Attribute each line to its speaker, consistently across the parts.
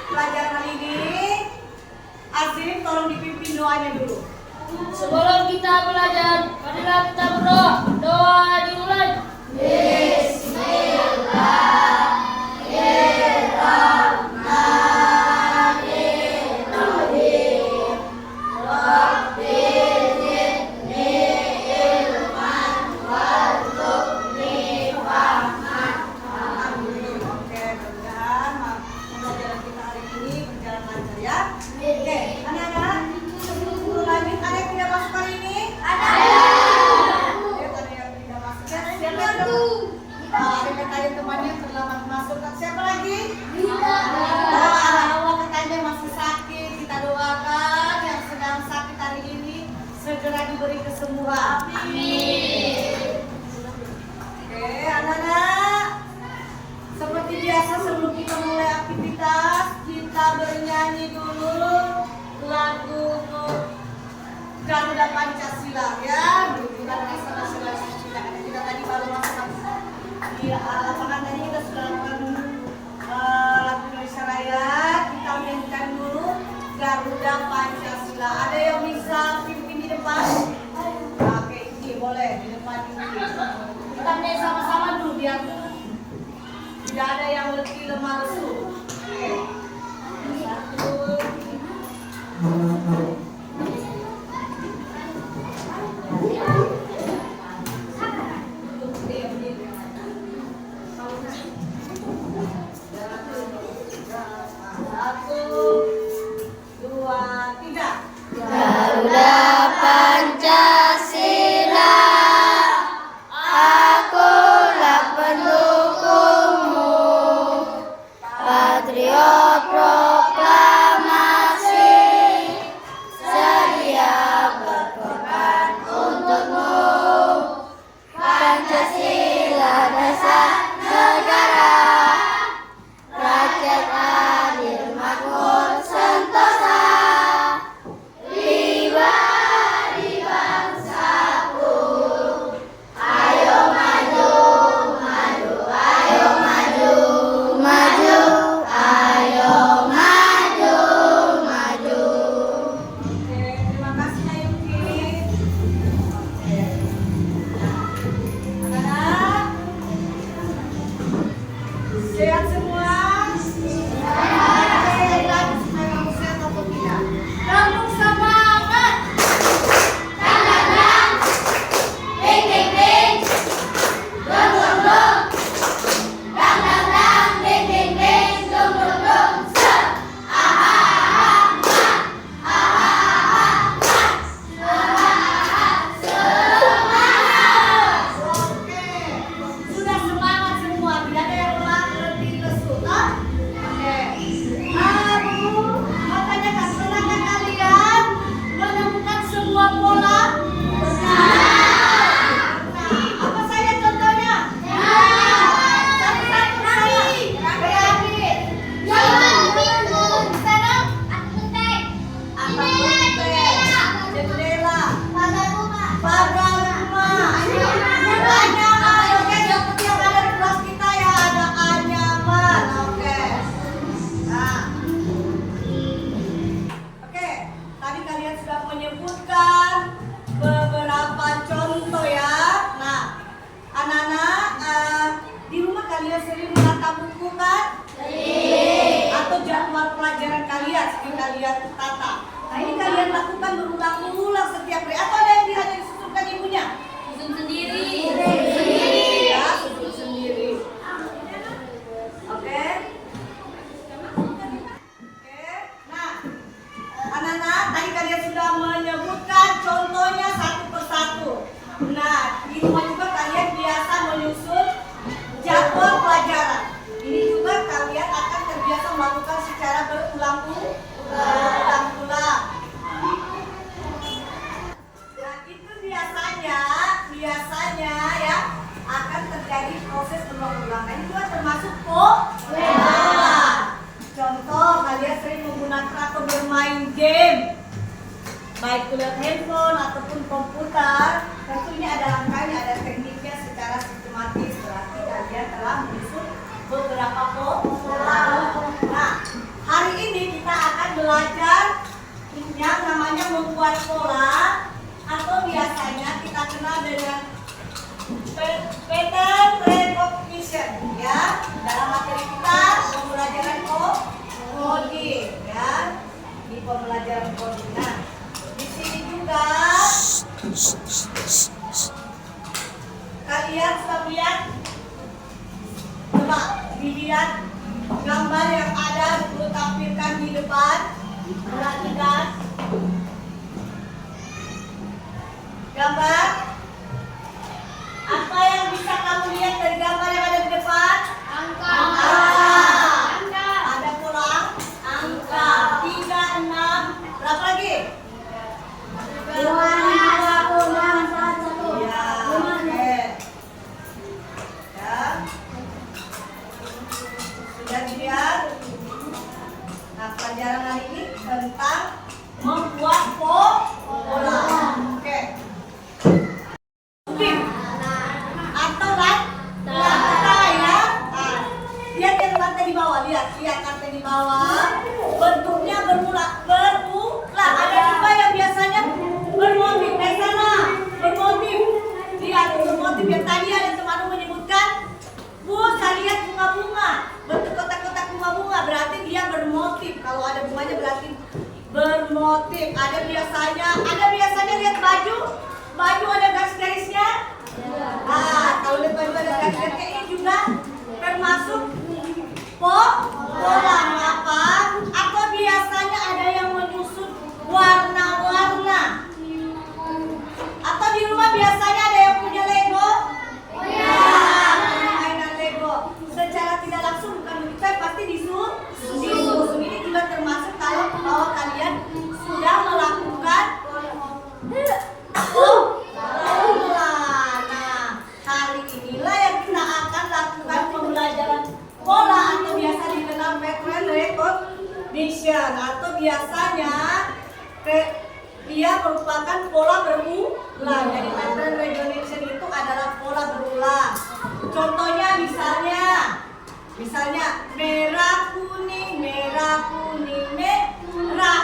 Speaker 1: pelajaran hari ini. Azim, tolong dipimpin doanya dulu.
Speaker 2: Sebelum kita belajar, marilah kita berdoa. Doa dimulai.
Speaker 1: Siapa lagi? Awak katanya masih sakit. Kita doakan yang sedang sakit hari ini segera diberi kesembuhan. Amin. Oke, anak-anak. Seperti biasa sebelum kita mulai aktivitas, kita bernyanyi dulu lagu Garuda Pancasila ya. Menunjukkan rasa nasionalis kita. Kita tadi baru masuk di lapangan tadi kita sudah lakukan lagu Indonesia Raya. Kita menyanyikan dulu Garuda Pancasila. Ada yang bisa pimpin di depan? Oke, ini boleh di depan ini. Kita nyanyi sama-sama dulu biar tidak ada yang letih lemah lesu. Oke. Satu.
Speaker 2: Garuda Pancasila, akulah pendukungmu, patriot proklamasi, sedia berkorban untukmu. Pancasila dasar negara, rakyat adil makmur sentosa.
Speaker 1: Sehat semua? Sehat. Supaya kamu sehat atau tidak? Kampung semangat.
Speaker 2: Tangan, ding ding ding, dong dong dong, dang dang dang, ding ding ding, dong dong dong, se, aha aha semangat.
Speaker 1: Oke. Sudah semangat semua. Tidak ada yang letih lesu, toh? Oke. Makanya pernahkah kalian menemukan sebuah pola? Apa saja contohnya? Satu-satu kali.
Speaker 2: Jalan pintu, serap, apotek,
Speaker 1: Jendela.
Speaker 2: pagar rumah,
Speaker 1: Pagar rumah. Anyaman. Oke, seperti yang ada di kelas kita ya, ada anyaman. Oke. Nah. Oke, tadi kalian sudah menyebutkan beberapa contoh ya. Nah, anak-anak, di rumah kalian sering menata buku kan? Atau jadwal pelajaran kalian sering kalian tata. Nah, ini kalian lakukan berulang-ulang setiap hari. Atau ada yang hanya disusunkan ibunya?
Speaker 2: susun sendiri.
Speaker 1: Ya, susun sendiri. Oke. Oke. Nah, anak-anak, tadi kalian sudah menyebutkan contohnya satu persatu. Nah, di rumah juga kalian biasa menyusun jadwal pelajaran. Ini juga kalian akan terbiasa melakukan secara berulang-ulang. Ya, itu biasanya ya akan terjadi proses berulang-ulang. Nah, ini juga termasuk pola. Contoh, kalian sering menggunakan atau bermain game, baik lewat handphone ataupun komputer. Tentunya ada langkahnya, ada tekniknya secara sistematis. Berarti kalian telah menyusun beberapa pola. Nah, hari belajar yang namanya membuat pola atau biasanya kita kenal dengan pattern recognition ya. Dalam materi kita pembelajaran coding ya. Di pembelajaran coding. Nah, di sini juga kalian sudah lihat, coba dilihat gambar yang ada ditampilkan di depan. Perhatikan gambar. Apa yang bisa kamu lihat dari gambar yang ada di depan?
Speaker 2: Angka.
Speaker 1: Ada pola angka 3, 6, berapa lagi?
Speaker 2: 2, 1, 1.
Speaker 1: Ya, oke. Ya. Sudah dilihat? Nah, pelajaran hari ini tentang membuat pola. Oke. Atau lantai ya. Nah, lihat yang lantai di bawah, lihat lantai di bawah. Bentuknya berulang. Ada juga yang biasanya bermotif. Sana bermotif. Lihat bermotif yang tadi ada teman menyebutkan. Bu, saya lihat bunga-bunga. Bentuk kotak-kotak bunga-bunga berarti dia bermotif. Kalau ada bunganya berarti bermotif. Ada biasanya lihat baju ada garis-garisnya. Kalau lihat baju ada garis-garisnya ini juga termasuk pola apa? Atau biasanya ada yang menyusun warna-warna. Atau di rumah biasanya ada yang punya Lego? Mainan Lego. Secara tidak langsung bukan begitu, pasti disusun. Ini juga termasuk kalau bahwa kalian sudah melakukan pola. Nah, hari inilah yang kita akan lakukan pembelajaran pola atau biasa dikenal pattern recognition atau biasanya dia merupakan pola berulang. Jadi pattern recognition itu adalah pola berulang. Contohnya misalnya merah kuning merah.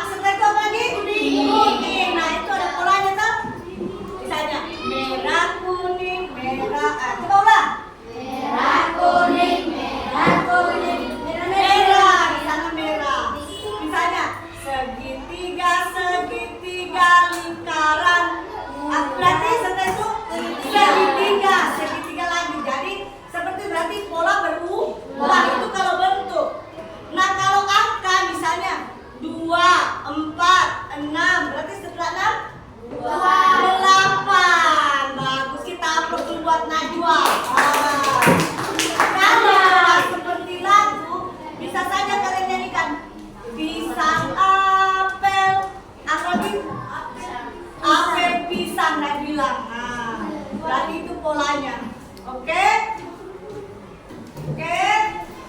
Speaker 1: Setelah itu apa lagi? Kuning. Nah, itu ada polanya tuh. Misalnya merah kuning merah. Coba ulang.
Speaker 2: Merah, kuning,
Speaker 1: Merah. Misalnya merah. Misalnya segitiga lingkaran. Berarti setelah itu segitiga lagi. Jadi seperti berarti pola berulang itu kalau bentuk. Nah, kalau angka misalnya 2, 4, 6. Berarti setelah 6 8. Bagus, kita upload dulu buat Najwa. Kalau seperti lagu bisa saja kalian nyanyikan pisang apel. Apa lagi? Apel pisang dan bilang. Nah, berarti itu polanya. Oke?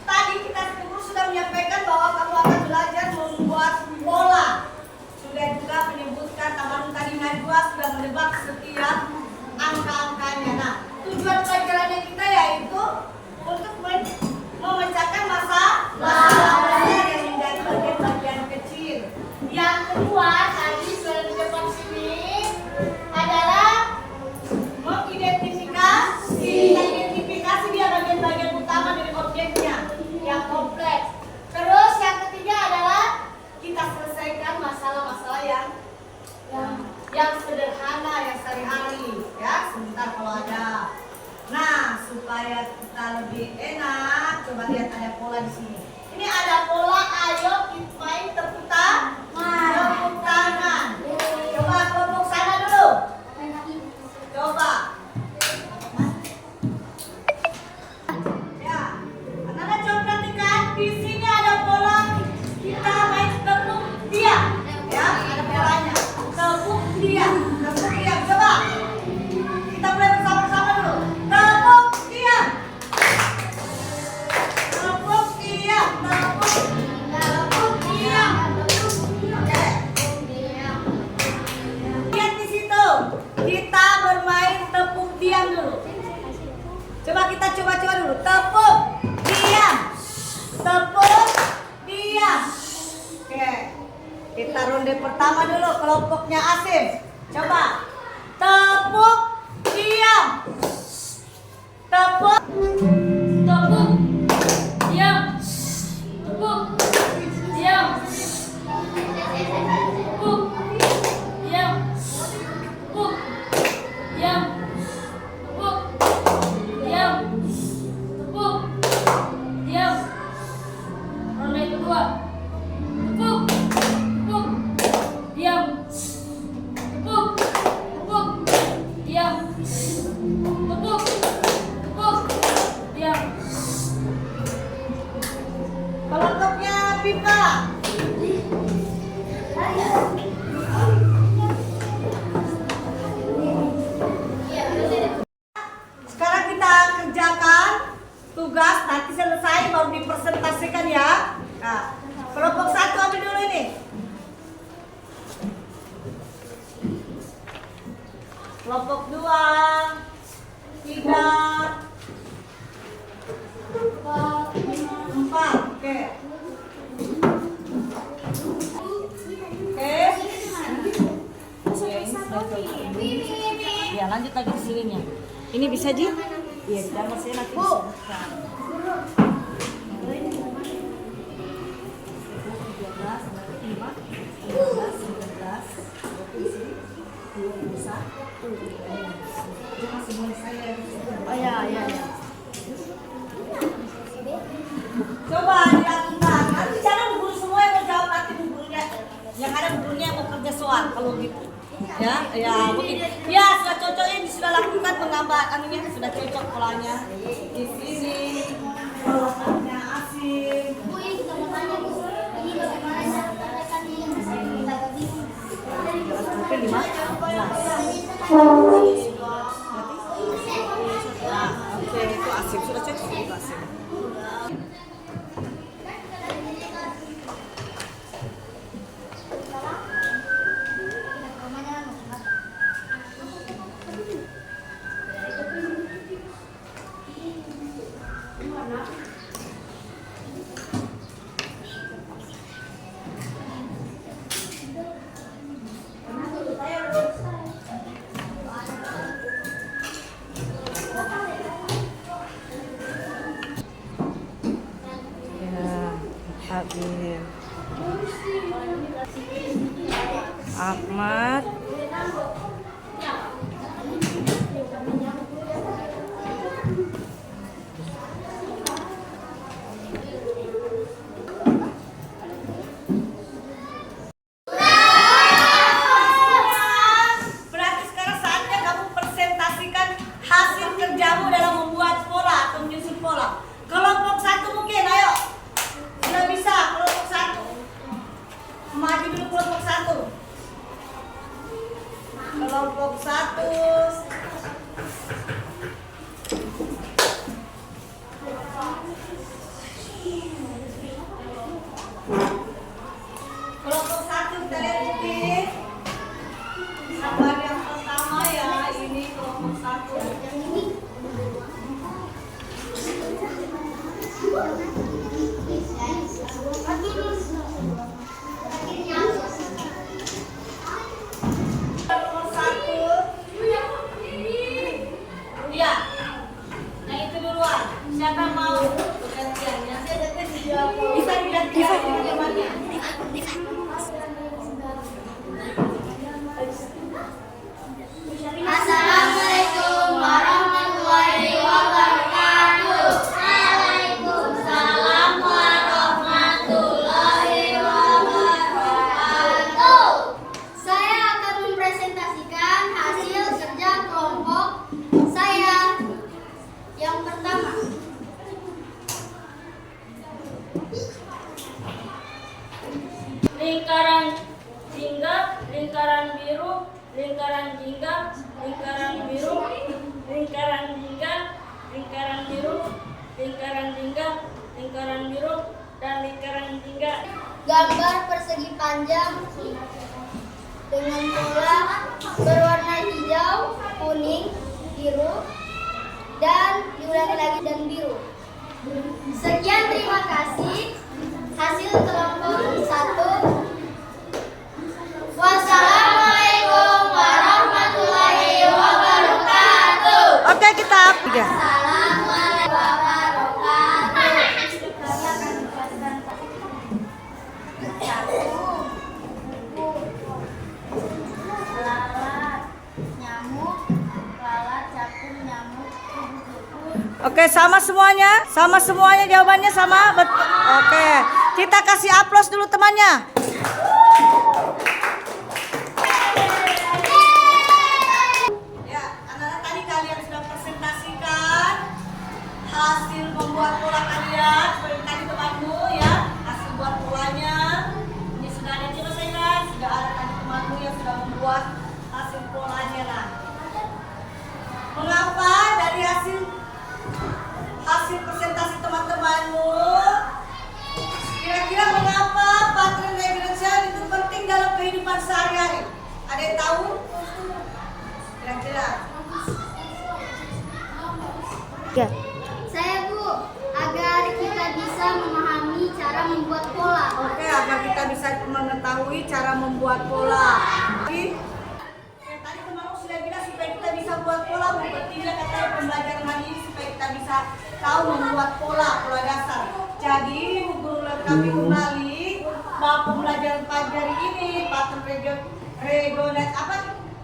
Speaker 1: Tadi kita sudah menyampaikan bahwa kamu akan belajar membuat pola. Sudah juga menyebutkan taman tadi Najwa sudah menebak setiap angka-angkanya. Nah, tujuan pelajarannya kita yaitu untuk memecahkan masalah yang menjadi bagian-bagian kecil. Yang kedua tadi sudah di depan sini adalah mengidentifikasi dia bagian-bagian utama dari objeknya yang kompleks. Terus yang ketiga adalah kita selesaikan masalah-masalah yang sederhana, yang sehari-hari ya, sebentar kalau ada. Nah, supaya kita lebih enak, coba lihat ada pola di sini. Ini ada pola, ayo kita main tepuk tangan. Coba kelompok sana dulu. Coba. Ya, anak-anak coba perhatikan. Di sini ada pola. Kita main tepuk diam. Ya, ada polanya. Tepuk diam. Coba. Kita mulai bersama-sama dulu. Tepuk diam. Tepuk diam. Tepuk diam. Oke. Lihat di situ. Kita bermain tepuk diam dulu. Coba kita coba dulu. Tepuk diam. Tepuk diam. Oke. Ronde pertama dulu kelompoknya Asim. Coba. Tepuk diam. Tepuk.
Speaker 2: Tepuk. Diam. Tepuk. Diam. Tepuk. Diam. Tepuk. Diam. Tepuk. Diam. Tepuk. Diam. Ronde kedua. Tepuk. Tepuk. Diam. Tepuk. Tepuk. Diam. Tepuk. Tepuk. Diam.
Speaker 1: Kelompoknya Pipa. Sekarang kita kerjakan tugas, nanti selesai baru dipresentasikan ya. Nah, kelompok 1 ambil dulu ini. Kelompok 2, 3, 4. Oke. Ya, lanjut lagi di sininya. Ini bisa Ji? Iya, di dalam saya nanti disebutkan. Oh ya, ya, ya. Coba dilakukan. Nanti jangan bu guru semua yang mau jawab, nanti bu gurunya. Yang ada bu gurunya yang mau kerja soal kalau gitu. Ya, ya mungkin. Ya sudah cocok ini sudah lakukan menggambar anunya sudah cocok polanya. Di sini kelompoknya Asim.
Speaker 2: Bu, ini kita mau tanya, Bu. Ini bagaimana cara menanyakan yang kita tadi?
Speaker 1: Sampai 15. Nah, oke itu Asim sudah cocok itu Asim. Amin. Ahmad. Berarti sekarang saatnya kamu presentasikan hasil kerjamu dalam membuat pola atau menyusun pola. Kelompok 1 mungkin, ayo. Sudah bisa, kelompok 1. Maju dulu kelompok 1. Kelompok 1. Kelompok 1 kita lihat mungkin. Gambar yang pertama ya, ini kelompok 1. Nomor 1. Iya. Yang itu duluan. Siapa mau gantiannya? Bisa dilihat bisa teman-temannya.
Speaker 2: Assalamualaikum warahmatullahi wabarakatuh. Waalaikumsalam warahmatullahi wabarakatuh. Saya akan mempresentasikan hasil kerja kelompok saya. Yang pertama, lingkaran jingga, lingkaran biru, lingkaran jingga, lingkaran biru, lingkaran jingga, lingkaran biru, lingkaran jingga, lingkaran biru, dan lingkaran jingga. Gambar persegi panjang dengan pola berwarna hijau, kuning, biru, dan diulangi lagi dan biru. Sekian, terima kasih. Hasil kelompok 1
Speaker 1: Oke, sama semuanya? Sama semuanya jawabannya sama? Betul. Oke, kita kasih aplaus dulu temannya. Ya, anak-anak tadi kalian sudah presentasikan hasil membuat pola kalian. Seperti tadi temanmu ya, hasil buat polanya. Ini sudah ada selesai, sudah ada tadi temanmu yang sudah membuat hasil polanya. Nah, mengapa dari hasil presentasi teman-temanmu, kira-kira mengapa pattern regression itu penting dalam kehidupan sehari-hari? Ada yang tahu? Kira-kira?
Speaker 2: Ya. Saya Bu, agar kita bisa memahami cara membuat pola.
Speaker 1: Oke, agar kita bisa mengetahui cara membuat pola. Tadi teman-teman sudah bilang supaya kita bisa buat pola, pentingnya katanya pembelajaran hari ini supaya kita bisa tahu membuat pola dasar. Jadi, guru kami kembali bahwa pembelajaran pagi hari ini pattern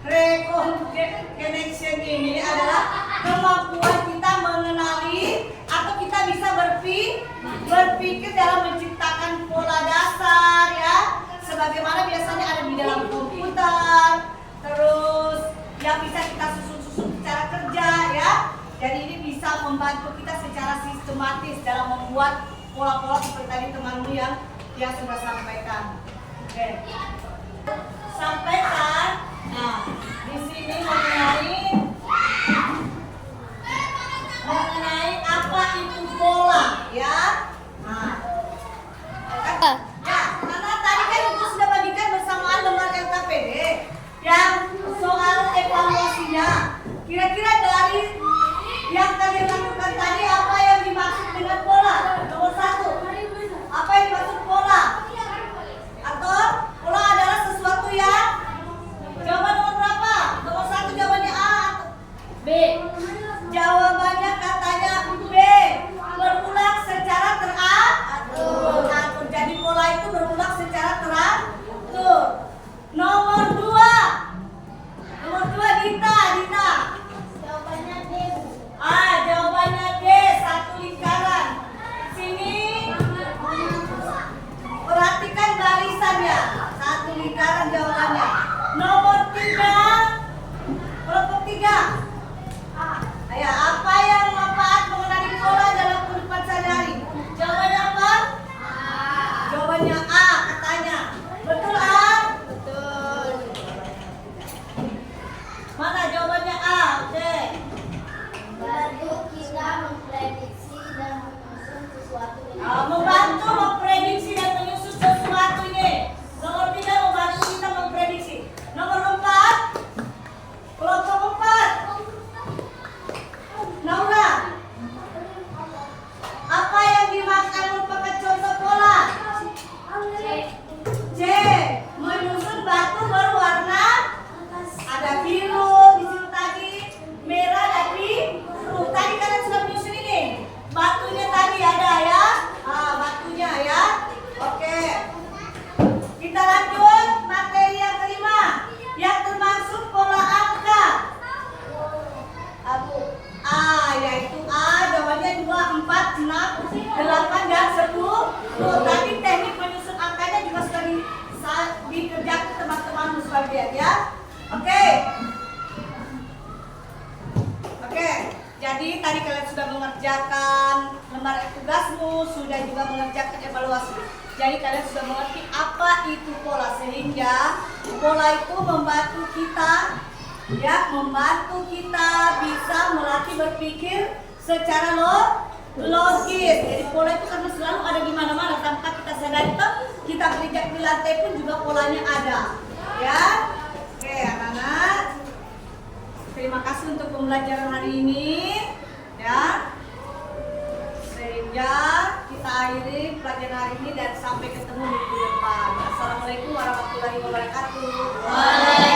Speaker 1: recognition ini adalah kemampuan kita mengenali atau kita bisa berpikir dalam menciptakan pola dasar ya, sebagaimana biasanya ada di dalam komputer, terus yang bisa kita susun secara kerja ya. Jadi ini bisa membantu kita secara sistematis dalam membuat pola-pola seperti tadi temanmu yang sudah sampaikan. Oke. Sampaikan. Nah, di sini mengenai apa itu pola ya. Nah. Ya, karena tadi kan Ibu sudah bagikan bersamaan lembar LKPD yang soal evaluasinya. Kira-kira dari yang kalian lakukan tadi apa yang dimaksud dengan pola? Nomor 1. Apa yang dimaksud pola? Atau pola adalah sesuatu yang jawaban nomor berapa? Nomor 1 jawabannya A atau B? Jawabannya katanya B. Berulang secara teratur. Jadi pola itu berulang secara teratur. Nomor 2. Nomor 2 Dita.
Speaker 2: Jawabannya D.
Speaker 1: Jawabannya D, satu lingkaran. Sini perhatikan barisannya. Satu lingkaran jawabannya. Nomor 3. Kelompok 3. Ya, apa yang manfaat mengenali pola dalam kehidupan sehari-hari? Jawabannya apa? Jawabannya A katanya. Betul A?
Speaker 2: Betul.
Speaker 1: Mana jawabannya A? Oke.
Speaker 2: Membantu kita memprediksi dan menyusun sesuatu ini.
Speaker 1: Membantu memprediksi dan menyusun sesuatu ini. Nomor 3 membantu kita memprediksi. Nomor 4. Kelompok 4. Naura. Apa yang dimakan merupakan contoh pola? C. Menyusun batu berwarna ada biru di situ tadi, merah dan biru. Tadi kalian sudah menyusun ini. Batunya tadi ada ya. Batunya ya. Oke. Kita lanjut materi yang kelima yang termasuk pola angka. Yaitu A, jawabannya 2, 4, 6, 8 dan 10. Tadi teknik menyusun angkanya juga sudah dikerjakan teman-teman sebagian ya. Oke. Jadi tadi kalian sudah mengerjakan lembar tugasmu, sudah juga mengerjakan evaluasi. Jadi kalian sudah mengerti apa itu pola, sehingga pola itu membantu kita bisa melatih berpikir secara logis. Jadi pola itu karena selalu ada di mana-mana tanpa kita sadari, kita berijak di lantai pun juga polanya ada. Ya. Oke, anak-anak. Terima kasih untuk pembelajaran hari ini. Ya. Sehingga kita akhiri pelajaran hari ini dan sampai ketemu minggu depan. Assalamualaikum warahmatullahi wabarakatuh.